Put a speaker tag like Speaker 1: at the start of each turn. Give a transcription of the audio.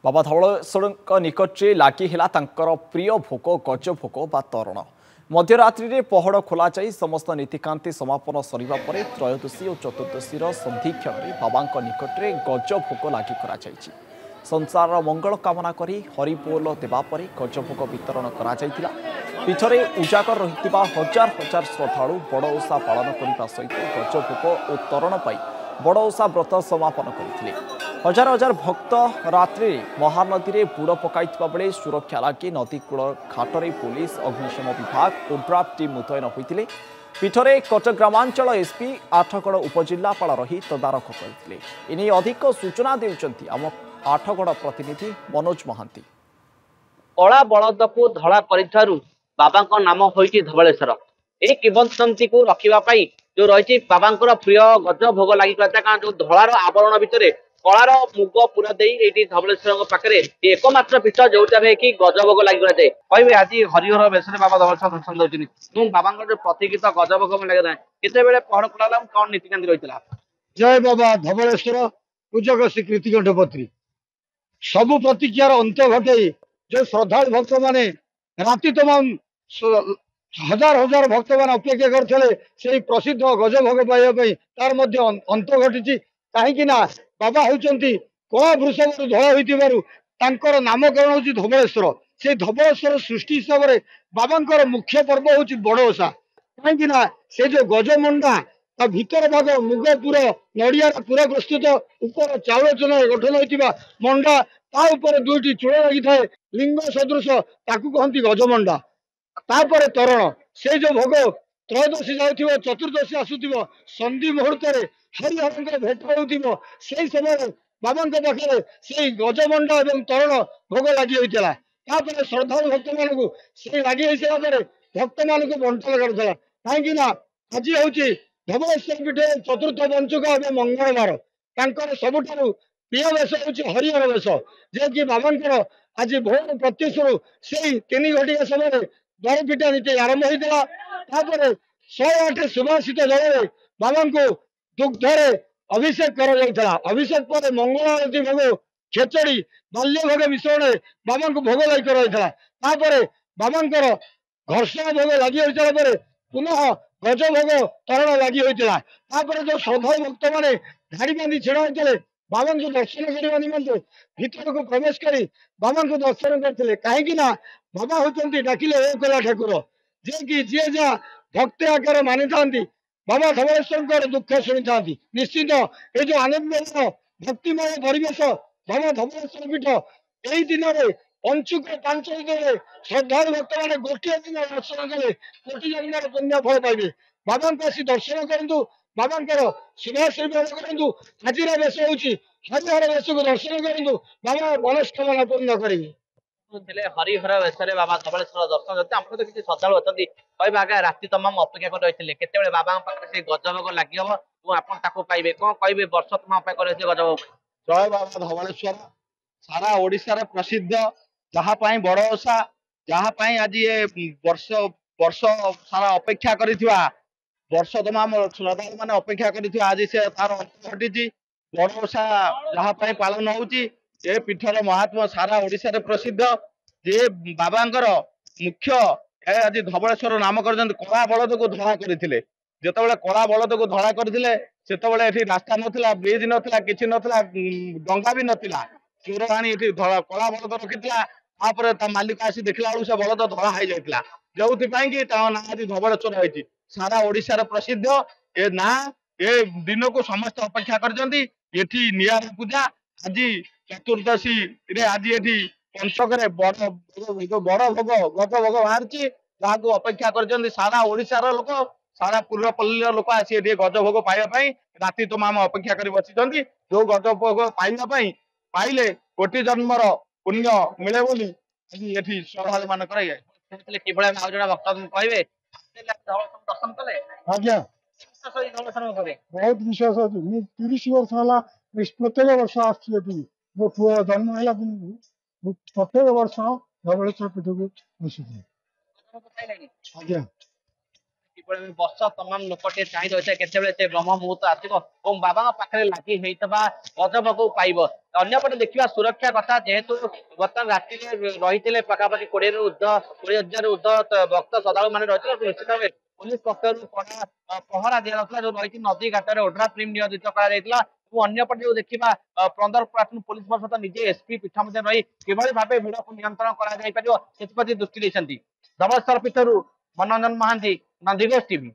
Speaker 1: बाबा धवलेश्वर निकटरे लागिला प्रिय भोग गज भोग बा तरण मध्यरात्रि में पहड़ खोल समस्त नीतिकांति समापन सरिबा परे त्रयोदशी और चतुर्दशी संधि क्षण बाबा निकटरे गज भोग लगी संसार मंगल कामना करी हरिबोल देवापर गज भोग वितरण करा पीठरे उजागर रही हजार हजार श्रद्धालु बड़ ओषा पालन करने सहित गज भोग और तरण पाई बड़ ओषा व्रत समापन करते हजार हजार भक्त रात्रि महानदी में बुड़ पकाई बेले सुरक्षा लगी नदीकूल घाटे पुलिस अग्निशम विभाग और ड्राफ्ट टीम मुतयन होते पीठरे कटक ग्रामांचल एसपी आठगड़ उपजिलापाल रही तदारख करते एने अधिक सूचना देउचंती आम आठगड़ प्रतिनिधि मनोज महांती।
Speaker 2: कला बलद को धड़ा कर बाबा नाम होती धवलेश्वर ये किंवदंती को रखापी जो रही बाबा प्रिय गज भोग लगी कारण जो धଳାर आवरण भितर कलार मुग पूरा दे धवलेश्वर पाखे एकमात्र पीठ जो कि गज भोग लगी कहे आज हरिहर बेस बाबा धवलेश्वर दर्शन दूसरी बाबा जो प्रतिष्ठित गज भोग लगे केत पहड़ खोला कौन नीतिकांति रही
Speaker 3: जय बाबा धवलेश्वर पूजक श्री कीर्तिकंठपत्री सबु प्रतिज्ञार अंत घटे जो श्रद्धालु भक्त माने राति तमाम हजार हजार भक्त मान अपेक्षा करते प्रसिद्ध गज भोग पाइबापी तार अंत घटी कहीं बाबा होती कला वृषभ धड़ा होकर नामकरण हूँ धवलेश्वर से धवलेश्वर सृष्टि हिसाब से बाबा मुख्य पर्व हूँ बड़ ओषा कहीं से जो गजमंडा भितर भाग मुग पूरा नड़िया पूरा प्रस्तुत ऊपर चाउल चून गठन होता मंडा तापर दुईटी चूड़ लगी थाए लिंग सदृश ताकू कहती गजमंडा तापर तरण से जो भोग त्रयोदशी जाऊ चतुर्दशी आसुव संधि मुहूर्त हरिहर भेट हो समय बाबा पाखे से गजमंडा और तरण भोग लगी होता श्रद्धालु भक्त मानू से लगी सारापर भक्त मान बंटन करता कहीं आज हूँ धवलेश्वर पीठ चतुर्थ पंचुक और मंगलवार सबुठ प्रिय वेश हूँ हरिहर वेश जे कि बाबा आज भोर प्रत्युषु से 3 घटिया समय द्वार पीठा नीति आरंभ होता 108 सुभाषित जल बाबा को दुग्धरे अभिषेक कर अभिषेक पर मंगल आरती भोग खेचड़ी बाल्य भोग मिश्रण बाबा को भोग लगी कर बाबा घर्षण भोग लगी होता पुनः गज भोग तरण लगी होता जो श्रद्धा भक्त मैंने धाड़ी बांधि छिड़ा होते बाबा को दर्शन करने निमंते भीतर को प्रवेश कर बाबा को दर्शन करते कहीं बाबा होती डाकिले कला ठाकुर जे कि जी जहाँ भक्त आकार मानी था बाबा धवलेश्वर दुख शुणी था निश्चित ये जो आनंद भक्तिमय परिवेश बाबा धवलेश्वर पीठ यही दिन में पंचुक 5 दिन श्रद्धालु भक्त मैंने गोटे दिन दर्शन कले कोटि जन्म पुण्य फल पाइबे बाबा को आसी दर्शन करूँ बाबा शुभाशीर्वाद करूँ आज वेश हूँ हरिहर वेश को दर्शन करूँ बाबा मनस्कामना पूर्ण करेंगे
Speaker 2: हरिहर वेश बाबा धवलेश्वर दर्शन करते आम तो किसी श्रद्धा अच्छा कह आगे राति तमाम अपेक्षा कर रही केत बाबा पाखे गज भोग लगी हम आप पाइबे कौन कहे वर्ष तुम अपेक्षा कर गज भोग
Speaker 3: जय बाबा धवलेश्वर सारा ओडिशार प्रसिद्ध जहाँपाई बड़ ओषा जहाँपाई आज ये वर्ष वर्ष सारा अपेक्षा करिथिबा वर्ष तमाम श्रद्धालु मैंने अपेक्षा कर आज से तार अंत घटी बड़ ओषा जहाँपाई पालन होची ये पीठर महात्मा सारा ओडिशार प्रसिद्ध जे बाबांकर मुख्य आज धवलेश्वर नाम कर कला बलद को धड़ा करते जिते कला बलद को धड़ा करते रास्ता नाला ब्रिज नाला कि नाला डंगा भी नाला चोर आनी कला बलद रखी मालिक आसी देखला से बलद धड़ा हो जाता जो कि ना आज धवलेश्वर होती सारा ओडिशार प्रसिद्ध ए ना ए दिन को समस्त अपेक्षा करती नियार पूजा आज चतुर्दशी रे आज ये पंचक बड़ भोग गज भोग बाहर जहाँ अपेक्षा कर सारा ओडिशार लोक सारा पूर्वपल्ली लोक आसी गज भोग पाइबापी राति तमाम अपेक्षा कर बसी जो गज भोग पाइबापी पाइले कोटि जन्मर पुण्य मिले बोली ये श्रद्धालु मान
Speaker 2: भक्त कहे दर्शन कले
Speaker 3: आज्ञा बहुत विश्वास अच्छी 30 वर्ष है प्रत्येक वर्ष आसी मो पुआ जन्म है दिन प्रत्येक वर्ष धवलेश्वर पीठ को आज्ञा
Speaker 2: ବର୍ଷ ତମାମ ଲୋକଟେ ଚାହିଁ ରହିଥାଏ କେତେବେଳେ ସେ ବ୍ରହ୍ମ ମୁହୂର୍ତ୍ତ ଆସିବ ଏବଂ ବାବାଙ୍କ ପାଖରେ ଲାଗି ହେଇଥିବା ଗଜଭୋଗ ପାଇବ। ଅନ୍ୟପଟେ ଦେଖିବା ସୁରକ୍ଷା କଥା, ଯେହେତୁ ବର୍ତ୍ତମାନ ରାତିରେ ରହିଥିଲେ ପାଖାପାଖି 20,000 ଉର୍ଦ୍ଧ୍ୱ ଭକ୍ତ ଶ୍ରଦ୍ଧାଳୁ ମାନେ ରହିଥିଲେ, ନିଶ୍ଚିତ ଭାବେ ପୁଲିସ ପକ୍ଷରୁ କଡ଼ା ପହରା ଦିଆଯାଉଥିଲା, ଯୋଉ ରହିଛି ନଦୀ ଘାଟରେ ଓଡ୍ରାଫ୍ ଟିମ୍ ନିୟୋଜିତ କରାଯାଇଥିଲା। ଏବଂ ଅନ୍ୟପଟେ ଯୋଉ ଦେଖିବା 15 ପ୍ଲାଟୁନ ପୁଲିସ ସହିତ ନିଜେ ଏସପି ପୀଠ ମଧ୍ୟ ରହି କିଭଳି ଭାବେ ଭିଡକୁ ନିୟନ୍ତ୍ରଣ କରାଯାଇପାରିବ ସେଥିପ୍ରତି ଦୃଷ୍ଟି ଦେଇଛନ୍ତି। ଧବଳେଶ୍ୱର ପୀଠରୁ ମନୋରଞ୍ଜନ ମହାନ୍ତି, ନନ୍ଦିଘୋଷ ଟିଭି।